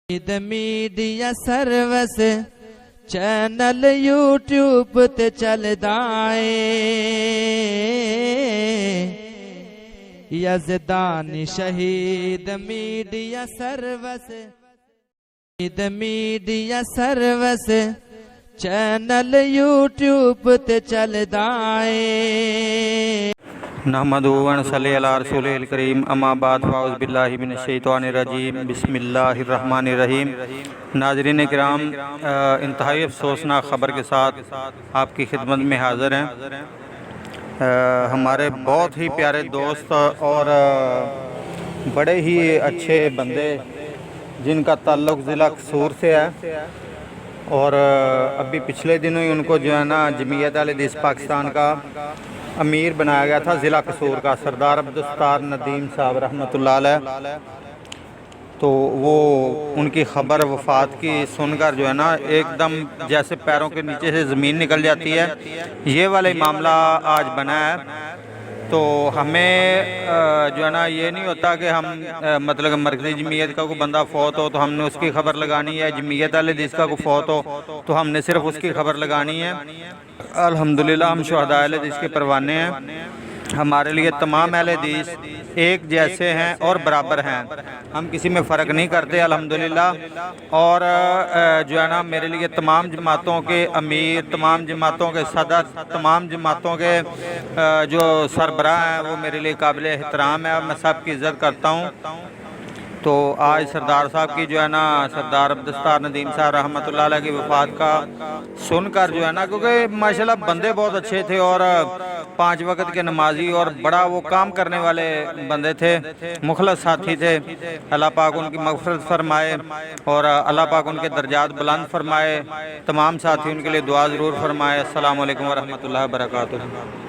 Media service channel YouTube تے چلدا اے یزدانی شہید میڈیا سروس چینل یوٹیوب تے چلدا اے نحمدہ و نصلی علی رسولہ الکریم اما بعد فاعوذ باللہ من الشیطان الرجیم بسم اللہ الرحمن الرحیم۔ ناظرین کرام، انتہائی افسوسناک خبر کے ساتھ آپ کی خدمت میں حاضر ہیں۔ ہمارے بہت ہی پیارے دوست اور بڑے ہی اچھے بندے جن کا تعلق ضلع قصور سے ہے، اور ابھی پچھلے دنوں ہی ان کو جو ہے نا جمعیت اہل حدیث پاکستان کا امیر بنایا گیا تھا ضلع قصور کا، سردار عبدالستار ندیم صاحب رحمۃ اللہ علیہ۔ تو وہ ان کی خبر وفات کی سن کر جو ہے نا ایک دم جیسے پیروں کے نیچے سے زمین نکل جاتی ہے، یہ والا معاملہ آج بنا ہے۔ تو ہمیں جو ہے نا یہ نہیں ہوتا کہ ہم مطلب مرکزی جمعیت کا کوئی بندہ فوت ہو تو ہم نے اس کی خبر لگانی ہے، جمعیت اہل حدیث کا کوئی فوت ہو تو ہم نے صرف اس کی خبر لگانی ہے۔ الحمدللہ ہم شہداء اہل حدیث کے پروانے ہیں۔ ہمارے لیے تمام اہل حدیث ایک جیسے ہیں اور برابر ہیں، ہم کسی میں فرق نہیں کرتے الحمدللہ۔ اور جو ہے نا میرے لیے تمام جماعتوں کے امیر، تمام جماعتوں کے صدر، تمام جماعتوں کے جو سربراہ ہیں وہ میرے لیے قابل احترام ہے، اور میں سب کی عزت کرتا ہوں۔ تو آج سردار صاحب کی جو ہے نا سردار عبدالستار ندیم صاحب رحمۃ اللہ علیہ کی وفات کا سن کر جو ہے نا، کیونکہ ماشاءاللہ بندے بہت اچھے تھے اور 5 وقت کے نمازی اور بڑا وہ کام کرنے والے بندے تھے، مخلص ساتھی تھے۔ اللہ پاک ان کی مغفرت فرمائے اور اللہ پاک ان کے درجات بلند فرمائے۔ تمام ساتھی ان کے لیے دعا ضرور فرمائے۔ السلام علیکم ورحمۃ اللہ وبرکاتہ۔